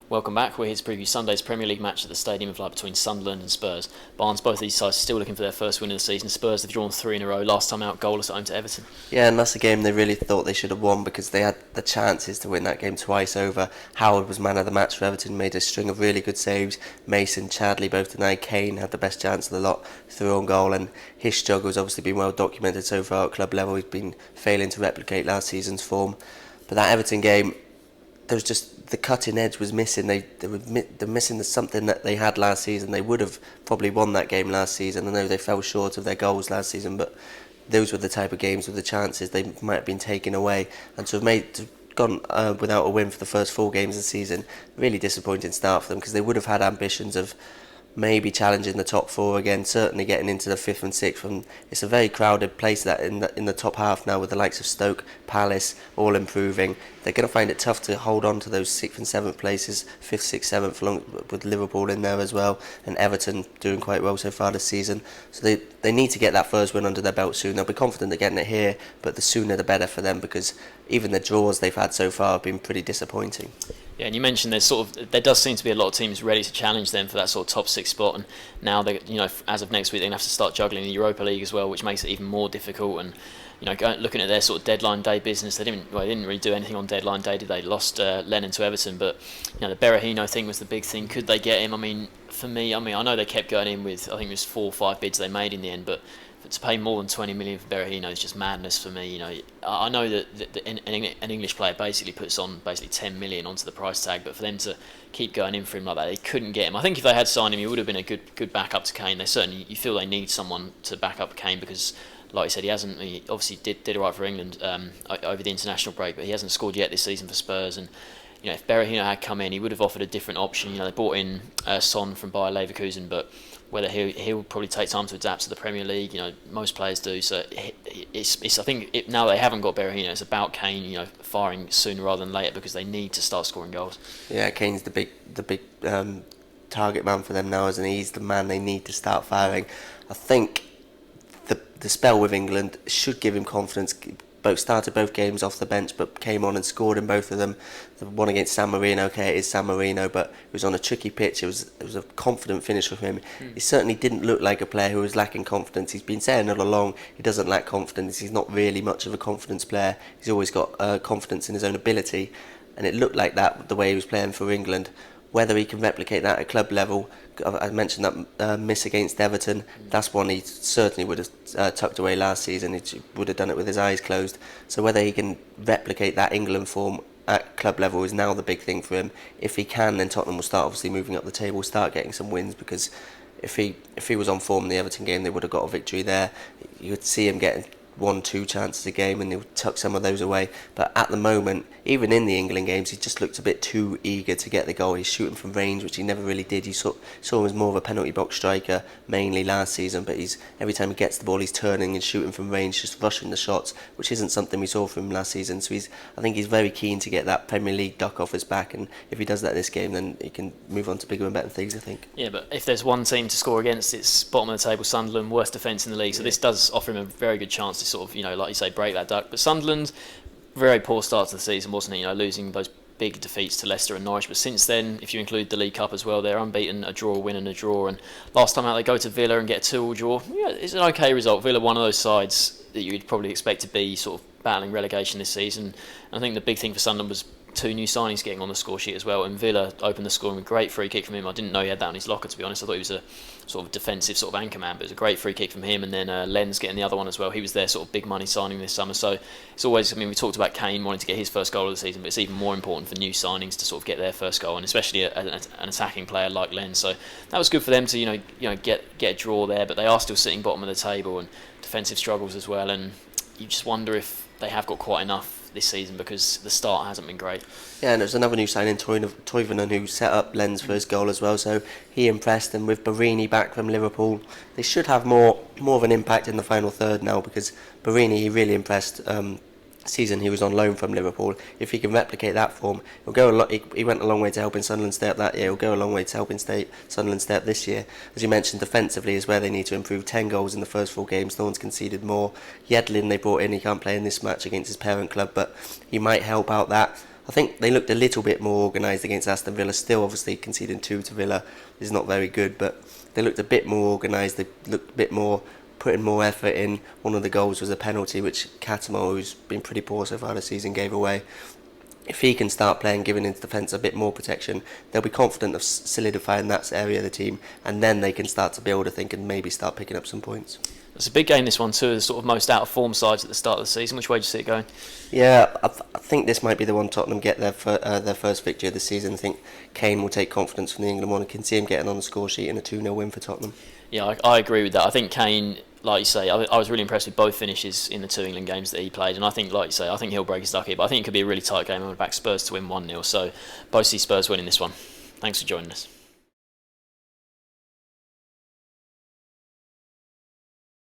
Welcome back. We're here to preview Sunday's Premier League match at the Stadium of Light between Sunderland and Spurs. Barnes, both of these sides are still looking for their first win of the season. Spurs have drawn three in a row, last time out goalless at home to Everton. Yeah, and that's a game they really thought they should have won because they had the chances to win that game twice over. Howard was man of the match for Everton, made a string of really good saves. Mason, Chadley both denied. Kane had the best chance of the lot through on goal, and his struggle has obviously been well documented so far at club level. He's been failing to replicate last season's form. But that Everton game, there was just the cutting edge was missing. They're missing something that they had last season. They would have probably won that game last season. I know they fell short of their goals last season, but those were the type of games with the chances they might have been taken away. And to have gone without a win for the first 4 games of the season, really disappointing start for them because they would have had ambitions of maybe challenging the top 4 again, certainly getting into the 5th and 6th. And it's a very crowded place that in the top half now with the likes of Stoke, Palace all improving. They're going to find it tough to hold on to those 6th and 7th places, 5th, 6th, 7th, with Liverpool in there as well, and Everton doing quite well so far this season. So they need to get that first win under their belt soon. They'll be confident of getting it here, but the sooner the better for them because even the draws they've had so far have been pretty disappointing. Yeah, and you mentioned there does seem to be a lot of teams ready to challenge them for that sort of top 6 spot, and now as of next week they're going to have to start juggling the Europa League as well, which makes it even more difficult. And looking at their sort of deadline day business, they didn't really do anything on deadline day, did they? Lost Lennon to Everton, but the Berahino thing was the big thing. Could they get him? For me, I know they kept going in with, I think it was 4 or 5 bids they made in the end, but to pay more than 20 million for Berahino is just madness for me. I know that an English player basically puts on 10 million onto the price tag, but for them to keep going in for him like that, they couldn't get him. I think if they had signed him, he would have been a good backup to Kane. You feel they need someone to back up Kane because, like I said, he obviously did alright for England over the international break, but he hasn't scored yet this season for Spurs. And if Berahino had come in, he would have offered a different option. They brought in Son from Bayer Leverkusen, but whether he'll probably take time to adapt to the Premier League, most players do. So I think now they haven't got Berahino, it's about Kane, firing sooner rather than later because they need to start scoring goals. Yeah, Kane's the big target man for them now, isn't he? He's the man they need to start firing. I think the spell with England should give him confidence. Started both games off the bench, but came on and scored in both of them. The one against San Marino, okay, it is San Marino, but it was on a tricky pitch. It was a confident finish from him. He certainly didn't look like a player who was lacking confidence. He's been saying all along he doesn't lack confidence. He's not really much of a confidence player. He's always got confidence in his own ability, and it looked like that the way he was playing for England. Whether he can replicate that at club level, I mentioned that miss against Everton. That's one he certainly would have tucked away last season. He would have done it with his eyes closed. So whether he can replicate that England form at club level is now the big thing for him. If he can, then Tottenham will start obviously moving up the table, start getting some wins, because if he was on form in the Everton game, they would have got a victory there. You would see him getting 1-2 chances a game and he'll tuck some of those away. But at the moment, even in the England games, he just looked a bit too eager to get the goal. He's shooting from range, which he never really did. You saw him as more of a penalty box striker mainly last season, but every time he gets the ball, he's turning and shooting from range, just rushing the shots, which isn't something we saw from him last season. So I think he's very keen to get that Premier League duck off his back, and if he does that this game, then he can move on to bigger and better things, I think. Yeah, but if there's one team to score against, it's bottom of the table Sunderland, worst defence in the league. So this does offer him a very good chance to sort of, like you say, break that duck. But Sunderland, very poor start to the season, wasn't it? Losing those big defeats to Leicester and Norwich. But since then, if you include the League Cup as well, they're unbeaten, a draw, a win and a draw. And last time out, they go to Villa and get a 2-2 draw. Yeah, it's an okay result. Villa, one of those sides that you'd probably expect to be sort of battling relegation this season. And I think the big thing for Sunderland was 2 new signings getting on the score sheet as well, and Villa opened the scoring with a great free kick from him. I didn't know he had that on his locker, to be honest. I thought he was a sort of defensive sort of anchor man, but it was a great free kick from him, and then Lenz getting the other one as well. He was their sort of big money signing this summer, so it's always, we talked about Kane wanting to get his first goal of the season, but it's even more important for new signings to sort of get their first goal, and especially an attacking player like Lenz. So that was good for them to get a draw there, but they are still sitting bottom of the table and defensive struggles as well, and you just wonder if they have got quite enough this season because the start hasn't been great. Yeah, and there's another new signing, Toivonen, who set up Lenz for his goal as well, so he impressed. And with Barini back from Liverpool, they should have more of an impact in the final third now, because Barini, he really impressed season he was on loan from Liverpool. If he can replicate that form, he'll go a lot. He went a long way to helping Sunderland stay up that year. He'll go a long way to helping Sunderland stay up this year. As you mentioned, defensively is where they need to improve. 10 goals in the first 4 games. No one's conceded more. Yedlin they brought in. He can't play in this match against his parent club, but he might help out that. I think they looked a little bit more organised against Aston Villa. Still, obviously, conceding 2 to Villa is not very good, but they looked a bit more organised. They looked a bit more, putting more effort in. One of the goals was a penalty, which Catamo, who's been pretty poor so far this season, gave away. If he can start playing, giving his defence a bit more protection, they'll be confident of solidifying that area of the team, and then they can start to build, I think, and maybe start picking up some points. It's a big game, this one too. The sort of most out of form sides at the start of the season. Which way do you see it going? Yeah, I think this might be the one Tottenham get their first victory of the season. I think Kane will take confidence from the England one. I can see him getting on the score sheet in a 2-0 win for Tottenham. Yeah, I agree with that. I think Kane, like you say, I was really impressed with both finishes in the 2 England games that he played, and I think, like you say, I think he'll break his duck here, but I think it could be a really tight game. I'm going to back Spurs to win 1-0, so both see Spurs winning this one. Thanks for joining us.